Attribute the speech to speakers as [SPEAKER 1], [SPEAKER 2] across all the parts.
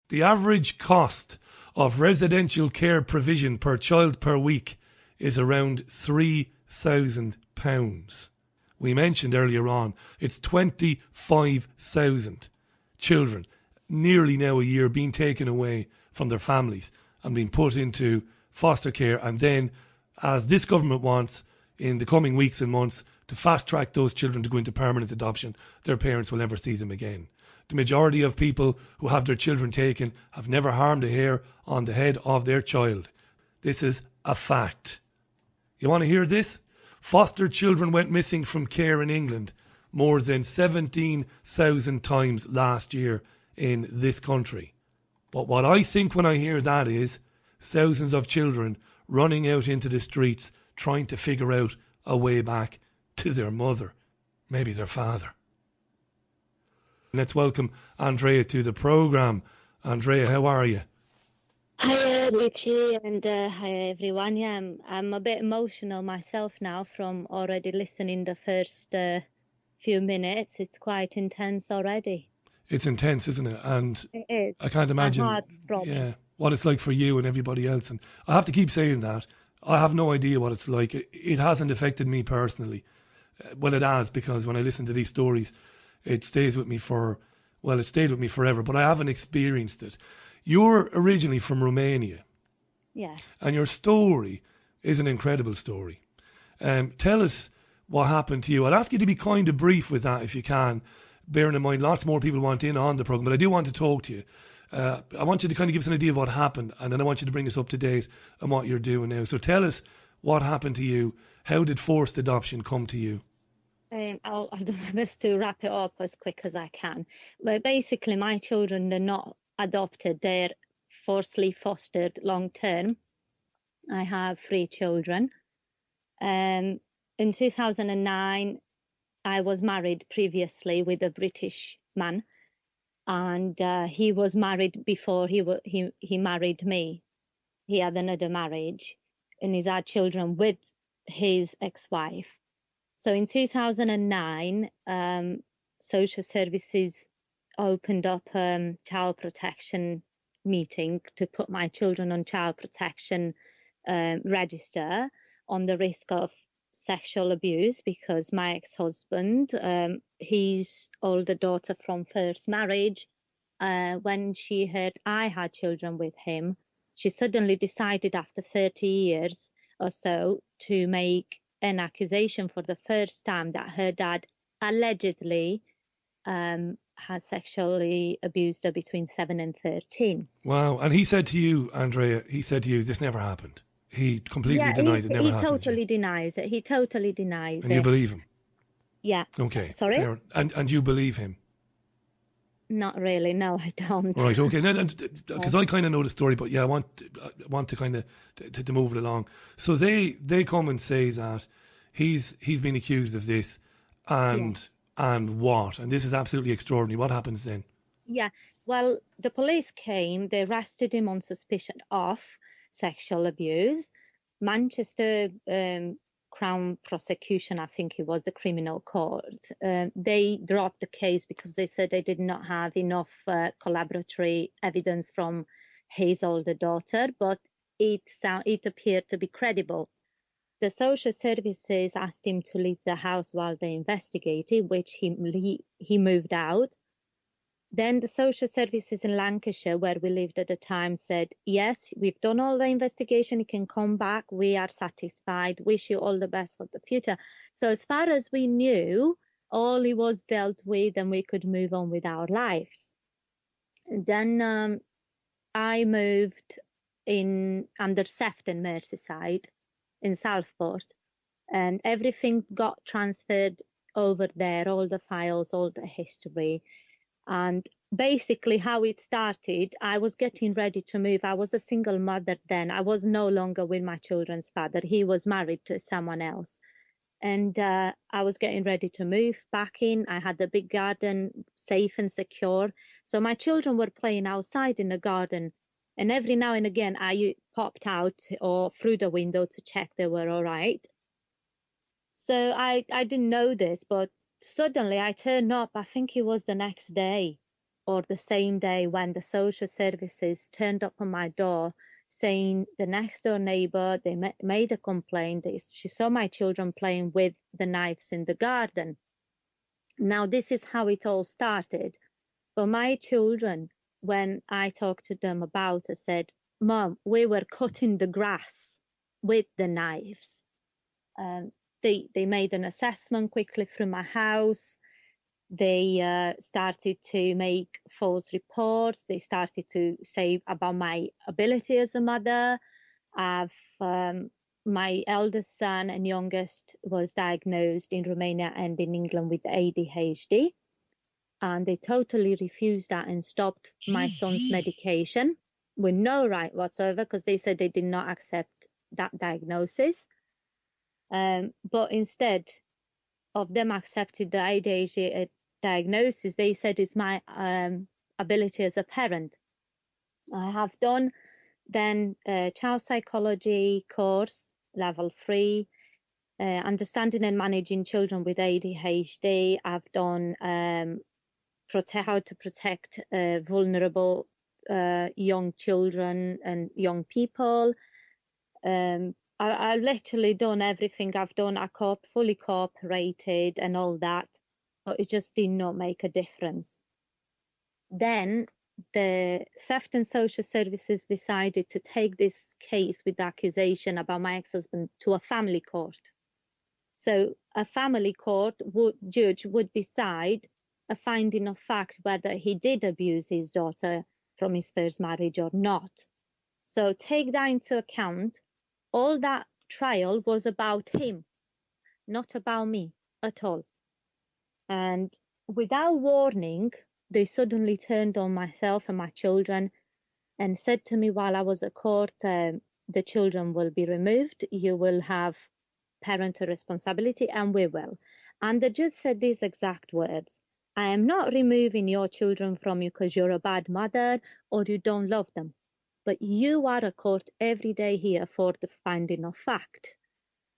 [SPEAKER 1] The average cost of residential care provision per child per week is around £3,000. We mentioned earlier on, it's 25,000 children, nearly now a year, being taken away from their families and being put into foster care. And then, as this government wants, in the coming weeks and months, to fast track those children to go into permanent adoption, their parents will never see them again. The majority of people who have their children taken have never harmed a hair on the head of their child. This is a fact. You want to hear this? Foster children went missing from care in England more than 17,000 times last year in this country. But what I think when I hear that is thousands of children running out into the streets trying to figure out a way back to their mother, maybe their father. Let's welcome Andreia to the programme. Andreia, how are you?
[SPEAKER 2] Hi, Richie, and hi, everyone. Yeah, I'm a bit emotional myself now from already listening the first few minutes. It's quite intense already.
[SPEAKER 1] It's intense, isn't it? And
[SPEAKER 2] it is.
[SPEAKER 1] I can't imagine
[SPEAKER 2] My heart's throbbing.
[SPEAKER 1] what it's like for you and everybody else. And I have to keep saying that. I have no idea what it's like. It hasn't affected me personally. Well, it has, because when I listen to these stories, it stays with me it stayed with me forever, but I haven't experienced it. You're originally from Romania.
[SPEAKER 2] Yes.
[SPEAKER 1] And your story is an incredible story. Tell us what happened to you. I'll ask you to be kind of brief with that if you can, bearing in mind lots more people want in on the programme, but I do want to talk to you. I want you to kind of give us an idea of what happened, and then I want you to bring us up to date on what you're doing now. So tell us what happened to you. How did forced adoption come to you?
[SPEAKER 2] I'll do my best to wrap it up as quick as I can. But basically, my children, they're not adopted. They're forcibly fostered long term. I have 3 children. In 2009, I was married previously with a British man, and he was married before he married me. He had another marriage, and he's had children with his ex-wife. So in 2009, social services opened up child protection meeting to put my children on child protection register on the risk of sexual abuse, because my ex-husband, his older daughter from first marriage, when she heard I had children with him, she suddenly decided after 30 years or so to make an accusation for the first time that her dad allegedly has sexually abused her between 7 and 13.
[SPEAKER 1] Wow. And he said to you, Andreia, this never happened. He completely denied it never happened.
[SPEAKER 2] He totally denies it. He totally denies it.
[SPEAKER 1] And you believe him?
[SPEAKER 2] Yeah.
[SPEAKER 1] Okay.
[SPEAKER 2] Sorry?
[SPEAKER 1] Fair. And you believe him?
[SPEAKER 2] Not really. No, I don't.
[SPEAKER 1] Right. Okay. Because I kind of know the story, but yeah, I want to kind of to move it along. So they come and say that he's been accused of this, and what? And this is absolutely extraordinary. What happens then?
[SPEAKER 2] Yeah. Well, the police came. They arrested him on suspicion of sexual abuse. Manchester Crown Prosecution, I think it was the criminal court, they dropped the case because they said they did not have enough collaboratory evidence from his older daughter, but it appeared to be credible. The social services asked him to leave the house while they investigated, which he moved out. Then the social services in Lancashire, where we lived at the time, said, yes, we've done all the investigation. You can come back. We are satisfied. Wish you all the best for the future. So as far as we knew, all it was dealt with and we could move on with our lives. Then I moved in under Sefton, Merseyside, in Southport, and everything got transferred over there, all the files, all the history. And basically how it started, I was getting ready to move. I was a single mother then. I was no longer with my children's father. He was married to someone else. And I was getting ready to move back in. I had a big garden, safe and secure. So my children were playing outside in the garden. And every now and again, I popped out or through the window to check they were all right. So I didn't know this, but suddenly I turned up, I think it was the next day, or the same day when the social services turned up on my door saying the next door neighbor, they made a complaint. She saw my children playing with the knives in the garden. Now, this is how it all started. But my children, when I talked to them about it, said, Mom, we were cutting the grass with the knives. They made an assessment quickly through my house. They started to make false reports. They started to say about my ability as a mother. My eldest son and youngest was diagnosed in Romania and in England with ADHD. And they totally refused that and stopped my son's medication with no right whatsoever, because they said they did not accept that diagnosis. But instead of them accepting the ADHD diagnosis, they said it's my ability as a parent. I have done then a child psychology course, level 3, understanding and managing children with ADHD. I've done how to protect vulnerable young children and young people. I've literally done everything. I've done. I fully cooperated and all that, but it just did not make a difference. Then the Sefton Social Services decided to take this case with the accusation about my ex-husband to a family court. So a family court judge would decide a finding of fact whether he did abuse his daughter from his first marriage or not. So take that into account. All that trial was about him, not about me at all. And without warning, they suddenly turned on myself and my children and said to me while I was at court, the children will be removed, you will have parental responsibility, and we will. And the judge said these exact words: I am not removing your children from you because you're a bad mother or you don't love them, but you are at court every day here for the finding of fact.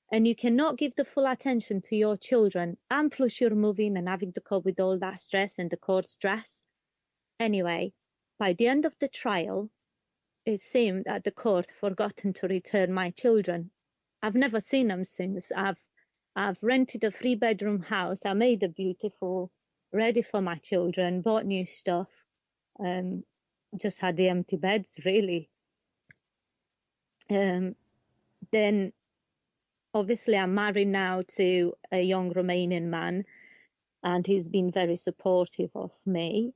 [SPEAKER 2] And you cannot give the full attention to your children, and plus you're moving and having to cope with all that stress and the court stress. Anyway, by the end of the trial, it seemed that the court forgotten to return my children. I've never seen them since. I've rented a 3-bedroom house. I made it beautiful, ready for my children, bought new stuff. Just had the empty beds, really. Then obviously I'm married now to a young Romanian man, and he's been very supportive of me.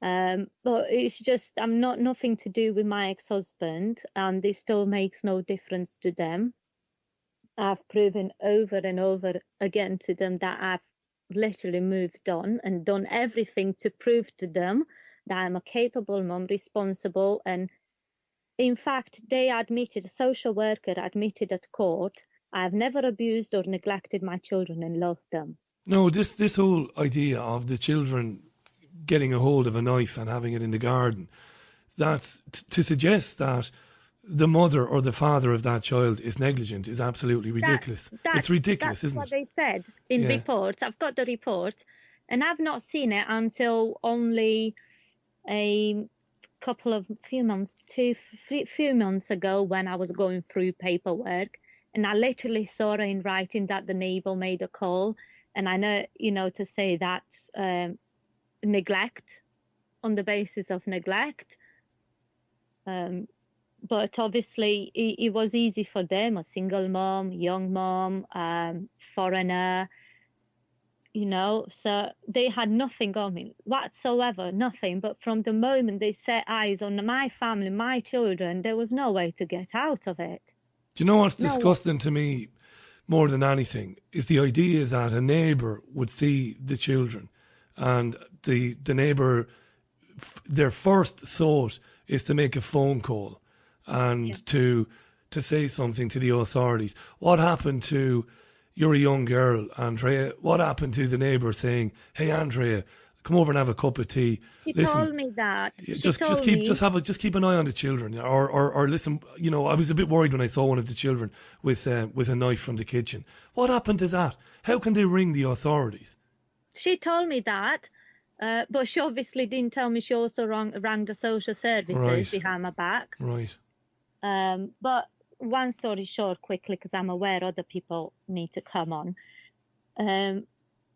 [SPEAKER 2] But it's just, nothing to do with my ex-husband, and this still makes no difference to them. I've proven over and over again to them that I've literally moved on and done everything to prove to them that I'm a capable mom, responsible. And in fact, a social worker admitted at court, I've never abused or neglected my children and loved them.
[SPEAKER 1] No, this whole idea of the children getting a hold of a knife and having it in the garden, that's to suggest that the mother or the father of that child is negligent is absolutely ridiculous. It's ridiculous, isn't it?
[SPEAKER 2] That's what they said in reports. I've got the report, and I've not seen it until only a few months ago when I was going through paperwork, and I literally saw in writing that the neighbor made a call, and I know, to say that's neglect, on the basis of neglect. But obviously it was easy for them, a single mom, young mom, foreigner, so they had nothing on me whatsoever, nothing. But from the moment they set eyes on my family, my children, there was no way to get out of it.
[SPEAKER 1] Do you know what's disgusting to me more than anything is the idea that a neighbour would see the children, and the neighbour, their first thought is to make a phone call and to say something to the authorities. What happened to, you're a young girl, Andreia, what happened to the neighbour saying, hey, Andreia, come over and have a cup of tea?
[SPEAKER 2] She told me that.
[SPEAKER 1] Just keep an eye on the children, or listen. I was a bit worried when I saw one of the children with a knife from the kitchen. What happened to that? How can they ring the authorities?
[SPEAKER 2] She told me that. But she obviously didn't tell me. She also rang the social services behind my back.
[SPEAKER 1] Right.
[SPEAKER 2] But one story short, quickly, because I'm aware other people need to come on.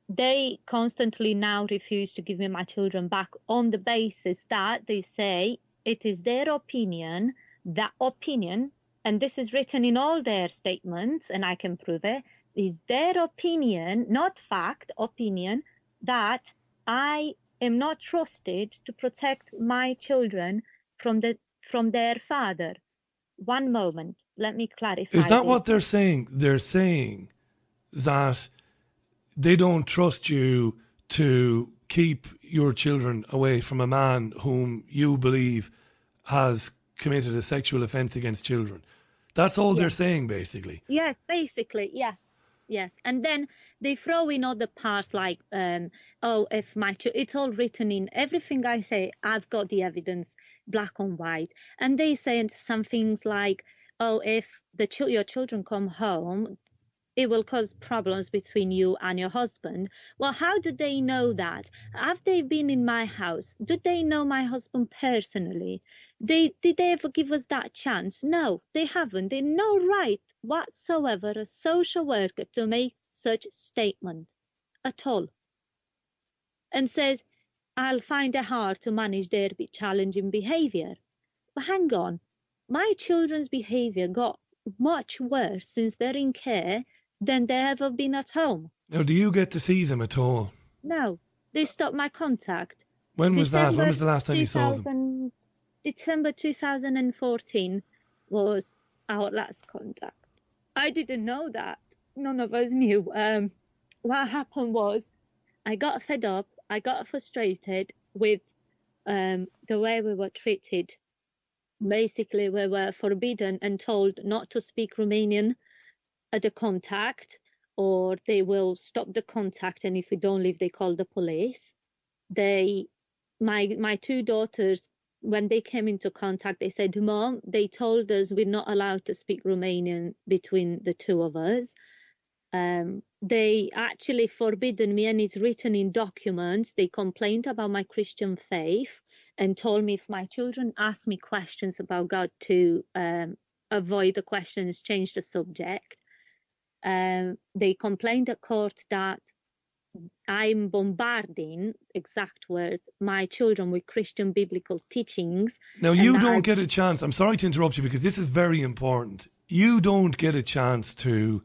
[SPEAKER 2] They constantly now refuse to give me my children back on the basis that they say it is their opinion, and this is written in all their statements, and I can prove it, is their opinion, not fact, opinion, that I am not trusted to protect my children from their father. One moment, let me clarify.
[SPEAKER 1] Is that what they're saying? They're saying that they don't trust you to keep your children away from a man whom you believe has committed a sexual offence against children. That's all they're saying, basically.
[SPEAKER 2] Yes, basically, yeah. Yes, and then they throw in other parts like, if it's all written in everything I say, I've got the evidence, black on white. And they say some things like, if your children come home, it will cause problems between you and your husband. Well, how do they know that? Have they been in my house? Do they know my husband personally? Did they ever give us that chance? No, they haven't. They no right whatsoever, a social worker, to make such statement at all. And says, I'll find it hard to manage their challenging behaviour. But hang on, my children's behaviour got much worse since they're in care than they ever been at home.
[SPEAKER 1] Now, do you get to see them at all?
[SPEAKER 2] No, they stopped my contact.
[SPEAKER 1] When was that? When was the last time you saw them?
[SPEAKER 2] December 2014 was our last contact. I didn't know that. None of us knew. What happened was I got fed up. I got frustrated with the way we were treated. Basically, we were forbidden and told not to speak Romanian at the contact, or they will stop the contact, and if we don't leave, they call the police. My two daughters, when they came into contact, they said, Mom, they told us we're not allowed to speak Romanian between the two of us. They actually forbidden me, and it's written in documents. They complained about my Christian faith and told me if my children asked me questions about God to avoid the questions, change the subject. They complained at court that I'm bombarding, exact words, my children with Christian biblical teachings.
[SPEAKER 1] Now, you don't get a chance. I'm sorry to interrupt you because this is very important. You don't get a chance to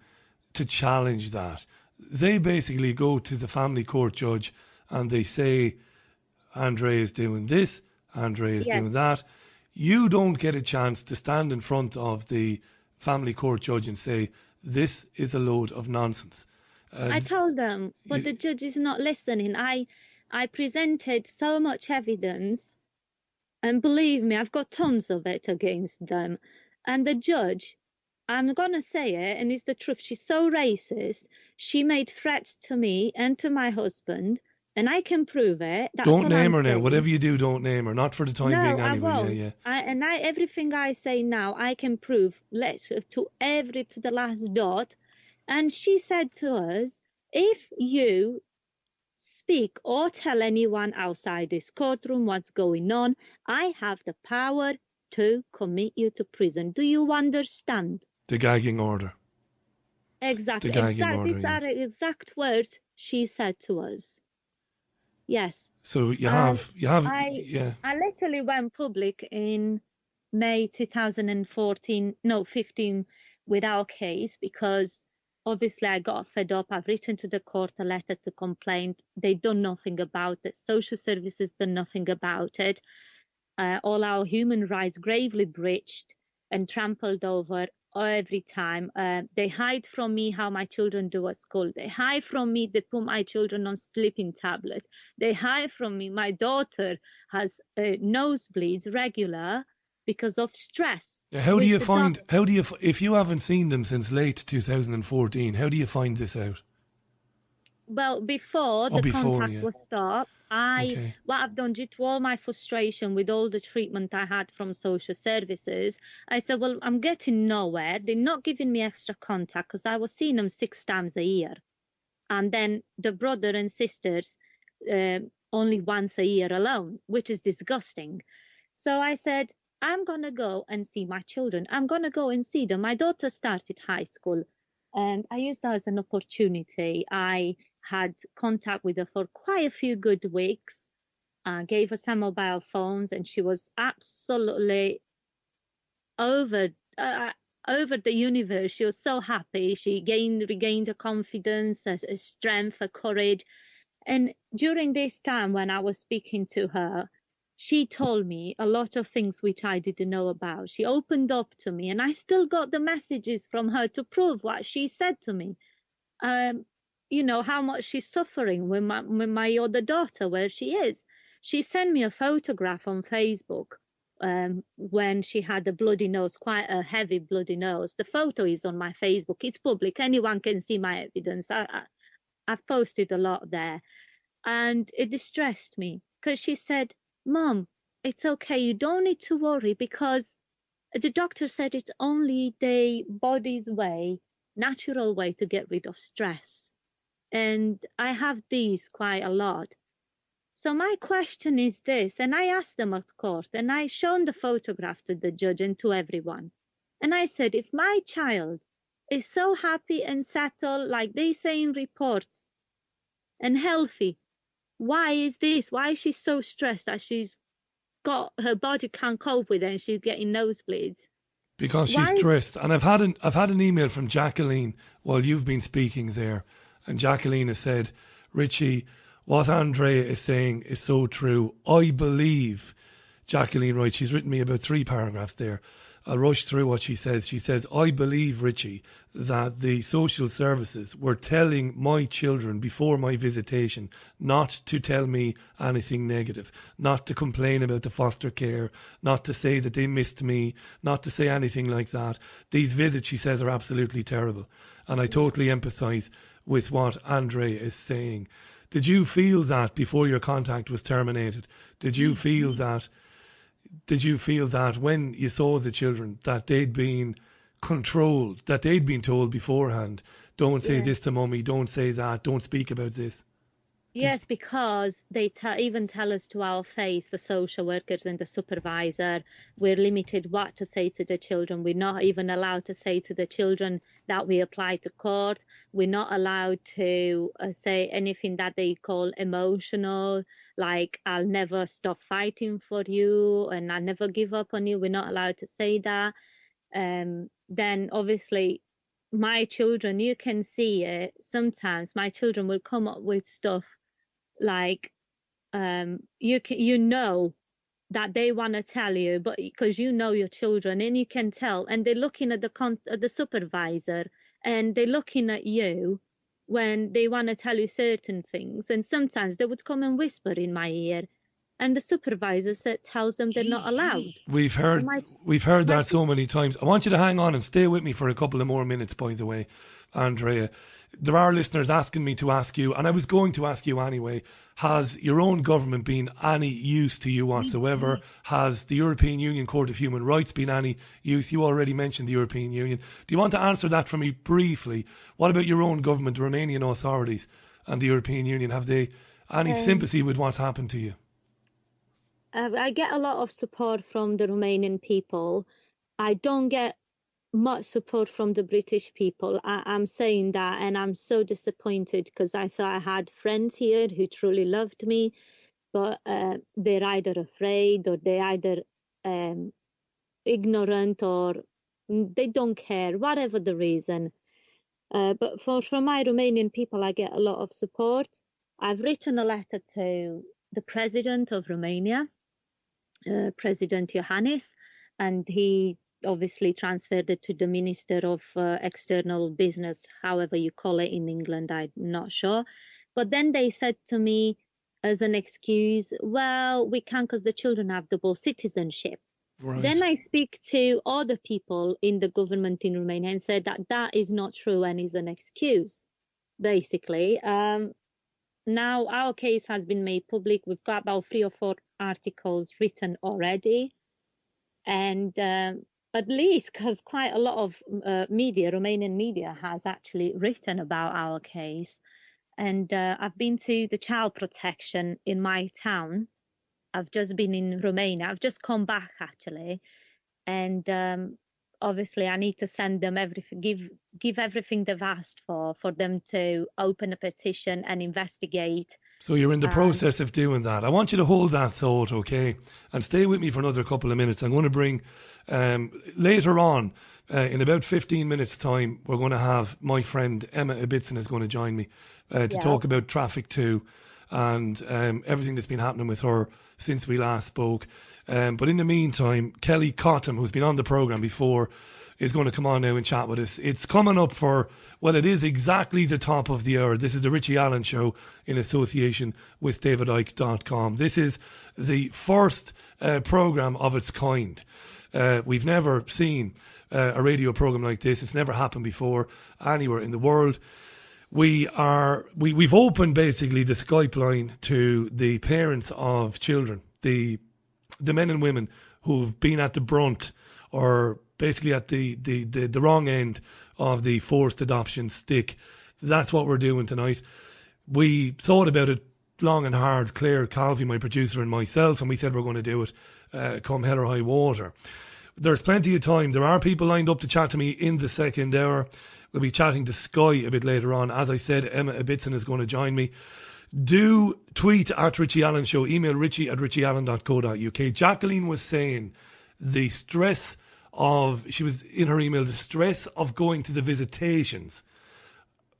[SPEAKER 1] challenge that. They basically go to the family court judge and they say, Andreia is doing this, Andreia is doing that. You don't get a chance to stand in front of the family court judge and say, this is a load of nonsense.
[SPEAKER 2] I told them, but the judge is not listening. I presented so much evidence, and believe me, I've got tons of it against them. And the judge, I'm going to say it, and it's the truth, she's so racist. She made threats to me and to my husband, and I can prove it. That's
[SPEAKER 1] don't name her now. Whatever you do, don't name her. Not for the time being anyway.
[SPEAKER 2] I won't. Everything I say now, I can prove to the last dot. And she said to us, if you speak or tell anyone outside this courtroom what's going on, I have the power to commit you to prison. Do you understand?
[SPEAKER 1] The gagging order.
[SPEAKER 2] Exactly. These are exact words she said to us. Yes.
[SPEAKER 1] So I
[SPEAKER 2] literally went public in May 2015 with our case because obviously I got fed up. I've written to the court a letter to complain. They done nothing about it. Social services done nothing about it. All our human rights gravely breached and trampled over every time. They hide from me how my children do at school. They hide from me, they put my children on sleeping tablets. They hide from me, my daughter has nosebleeds regular because of stress.
[SPEAKER 1] If you haven't seen them since late 2014, how do you find this out?
[SPEAKER 2] Well, before the contact was stopped, what I've done due to all my frustration with all the treatment I had from social services, I said, well, I'm getting nowhere. They're not giving me extra contact because I was seeing them 6 times a year. And then the brother and sisters only once a year alone, which is disgusting. So I said, I'm going to go and see my children. I'm going to go and see them. My daughter started high school, and I used that as an opportunity. I had contact with her for quite a few good weeks, gave her some mobile phones, and she was absolutely over over the universe. She was so happy. She regained her confidence, her strength, her courage. And during this time when I was speaking to her, she told me a lot of things which I didn't know about. She opened up to me, and I still got the messages from her to prove what she said to me. You know, how much she's suffering with my other daughter, where she is. She sent me a photograph on Facebook when she had a bloody nose, quite a heavy bloody nose. The photo is on my Facebook. It's public. Anyone can see my evidence. I've posted a lot there. And it distressed me because she said, Mom, it's okay. You don't need to worry, because the doctor said it's only the body's way, natural way to get rid of stress. And I have these quite a lot. So my question is this, and I asked them at court, and I shown the photograph to the judge and to everyone. And I said, if my child is so happy and settled, like they say in reports, and healthy, why is this? Why is she so stressed that she's got, her body can't cope with it and she's getting nosebleeds?
[SPEAKER 1] Because she's stressed. And I've had an email from Jacqueline while you've been speaking there, and Jacqueline has said, Richie, what Andreia is saying is so true. I believe, Jacqueline writes, she's written me about 3 paragraphs there. I'll rush through what she says. She says, I believe, Richie, that the social services were telling my children before my visitation not to tell me anything negative, not to complain about the foster care, not to say that they missed me, not to say anything like that. These visits, she says, are absolutely terrible. And I totally empathise with what Andreia is saying. Did you feel that before your contact was terminated? Did you feel that when you saw the children that they'd been controlled, that they'd been told beforehand, don't say this to mummy, don't say that, don't speak about this?
[SPEAKER 2] Yes, because they even tell us to our face, the social workers and the supervisor, we're limited what to say to the children. We're not even allowed to say to the children that we apply to court. We're not allowed to say anything that they call emotional, like I'll never stop fighting for you and I'll never give up on you. We're not allowed to say that. Then obviously my children, you can see it, sometimes my children will come up with stuff like you know that they want to tell you, but because you know your children and you can tell, and they're looking at the supervisor and they're looking at you when they want to tell you certain things, and sometimes they would come and whisper in my ear, and the supervisor tells them they're not allowed.
[SPEAKER 1] We've heard that so many times. I want you to hang on and stay with me for a couple of more minutes, by the way, Andreia. There are listeners asking me to ask you, and I was going to ask you anyway, has your own government been any use to you whatsoever? Has the European Union Court of Human Rights been any use? You already mentioned the European Union. Do you want to answer that for me briefly? What about your own government, the Romanian authorities and the European Union? Have they any sympathy with what's happened to you?
[SPEAKER 2] I get a lot of support from the Romanian people. I don't get much support from the British people. I'm saying that, and I'm so disappointed because I thought I had friends here who truly loved me, but they're either afraid or they're either ignorant or they don't care, whatever the reason. But from my Romanian people, I get a lot of support. I've written a letter to the president of Romania, President Iohannis, and he obviously transferred it to the Minister of External Business, however you call it in England, I'm not sure. But then they said to me as an excuse, well, we can't because the children have double citizenship. Right. Then I speak to other people in the government in Romania and said that that is not true and is an excuse, basically. Now our case has been made public. We've got about 3 or 4 articles written already. And at least because quite a lot of media, Romanian media, has actually written about our case. And I've been to the child protection in my town. I've just been in Romania. I've just come back actually, and obviously I need to send them everything, give everything they've asked for them to open a petition and investigate.
[SPEAKER 1] So you're in the process of doing that. I want you to hold that thought, okay? And stay with me for another couple of minutes. I'm going to bring, later on, in about 15 minutes' time, we're going to have my friend Emma Ibbitson is going to join me to talk about Traffic 2 and everything that's been happening with her since we last spoke. But in the meantime, Kelly Cottam, who's been on the programme before, is going to come on now and chat with us. It's coming up for, well, it is exactly the top of the hour. This is the Richie Allen Show in association with davidicke.com. This is the first programme of its kind. We've never seen a radio programme like this. It's never happened before anywhere in the world. We've opened basically the Skype line to the parents of children, the men and women who've been at the brunt or basically at the wrong end of the forced adoption stick. That's what we're doing tonight. We thought about it long and hard, Claire Calvi, my producer, and myself, and we said we're going to do it come hell or high water. There's plenty of time. There are people lined up to chat to me in the second hour. We'll be chatting to Sky a bit later on. As I said, Emma Ibbitson is going to join me. Do tweet at Richie Allen Show. Email richie@richieallen.co.uk. Jacqueline was saying the stress of, she was in her email, the stress of going to the visitations,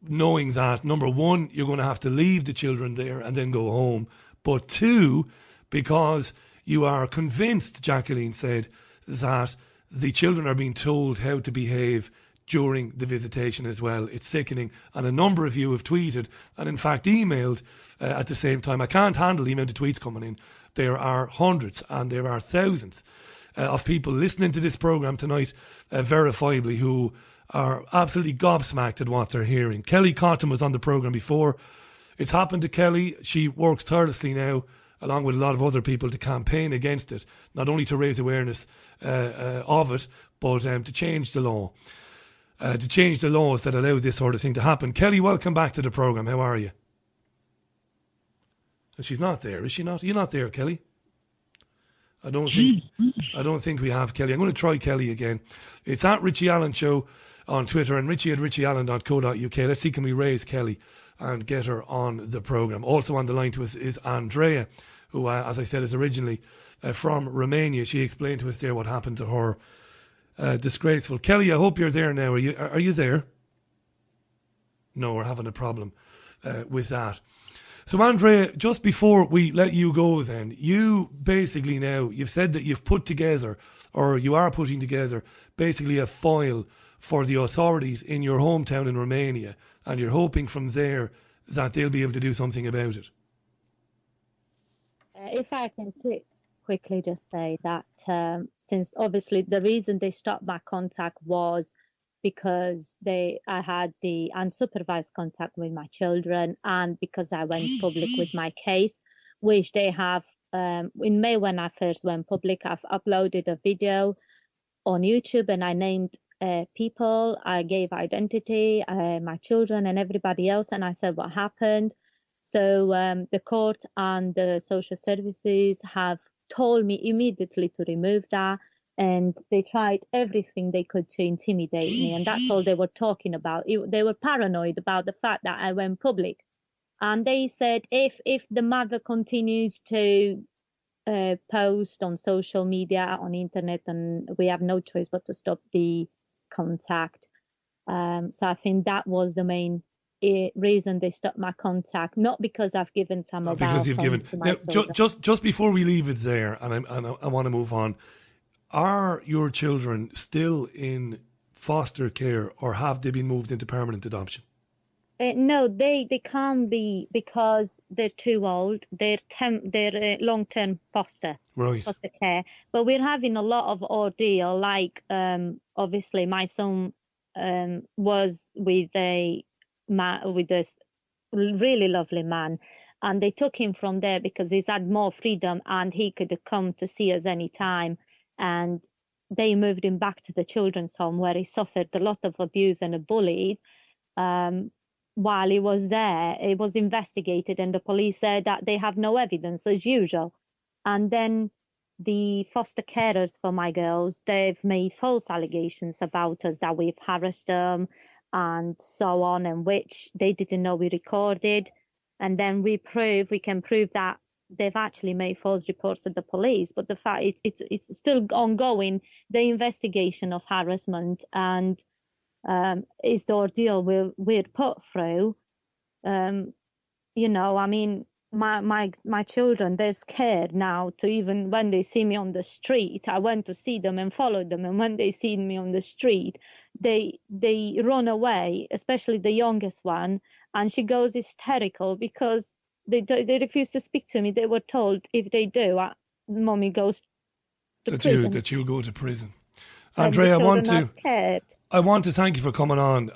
[SPEAKER 1] knowing that, number one, you're going to have to leave the children there and then go home. But two, because you are convinced, Jacqueline said, that the children are being told how to behave during the visitation as well. It's sickening. And a number of you have tweeted and in fact emailed at the same time. I can't handle the amount of tweets coming in. There are hundreds and there are thousands of people listening to this programme tonight, verifiably, who are absolutely gobsmacked at what they're hearing. Kelly Cottam was on the programme before. It's happened to Kelly. She works tirelessly now, along with a lot of other people, to campaign against it, not only to raise awareness of it, but to change the law. To change the laws that allow this sort of thing to happen. Kelly, welcome back to the programme. How are you? She's not there, is she not? You're not there, Kelly? I don't think we have Kelly. I'm going to try Kelly again. It's at Richie Allen Show on Twitter and richie@richieallen.co.uk. Let's see, can we raise Kelly and get her on the programme. Also on the line to us is Andreia, who, as I said, is originally from Romania. She explained to us there what happened to her. Disgraceful. Kelly, I hope you're there now. Are you there? No, we're having a problem with that. So, Andreia, just before we let you go then, you basically now, you've said that you've put together, or you are putting together, basically a file for the authorities in your hometown in Romania, and you're hoping from there that they'll be able to do something about it.
[SPEAKER 2] If I can quickly just say that since obviously the reason they stopped my contact was because I had the unsupervised contact with my children, and because I went public with my case, which they have in May when I first went public. I've uploaded a video on YouTube and I named people. I gave identity, my children and everybody else, and I said what happened. So the court and the social services have told me immediately to remove that, and they tried everything they could to intimidate me, and that's all they were talking about. They were paranoid about the fact that I went public, and they said if the mother continues to post on social media, on internet, and we have no choice but to stop the contact. So I think that was the main reason they stopped my contact, not because I've given some mobile
[SPEAKER 1] because you've given. Now, just before we leave it there, and I want to move on, are your children still in foster care, or have they been moved into permanent adoption?
[SPEAKER 2] No, they can't be because they're too old. They're long-term foster care. But we're having a lot of ordeal. Like obviously, my son was with this really lovely man, and they took him from there because he's had more freedom and he could come to see us anytime. And they moved him back to the children's home where he suffered a lot of abuse and bullied. while he was there, it was investigated, and the police said that they have no evidence as usual. And then the foster carers for my girls, they've made false allegations about us that we've harassed them and so on, and which they didn't know we recorded. And then we can prove that they've actually made false reports at the police. But the fact it's still ongoing, the investigation of harassment, and is the ordeal we're put through. You know, I mean, my children, they're scared now to, even when they see me on the street. I went to see them and followed them, and when they see me on the street, they run away, especially the youngest one, and she goes hysterical because they refuse to speak to me. They were told if they do, mommy goes to prison.
[SPEAKER 1] That you'll go to prison.
[SPEAKER 2] And
[SPEAKER 1] Andreia, I want to thank you for coming on.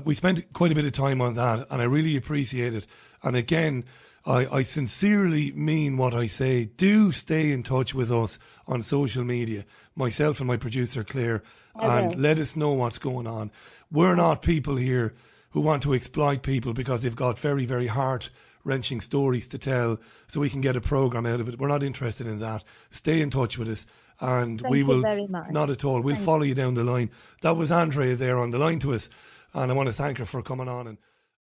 [SPEAKER 1] We spent quite a bit of time on that, and I really appreciate it. And again, I sincerely mean what I say. Do stay in touch with us on social media, myself and my producer Claire, and let us know what's going on. We're not people here who want to exploit people because they've got very, very heart-wrenching stories to tell so we can get a programme out of it. We're not interested in that. Stay in touch with us. And
[SPEAKER 2] we will, very much.
[SPEAKER 1] Not at all, we'll follow you down the line. That was Andreia there on the line to us, and I want to thank her for coming on. And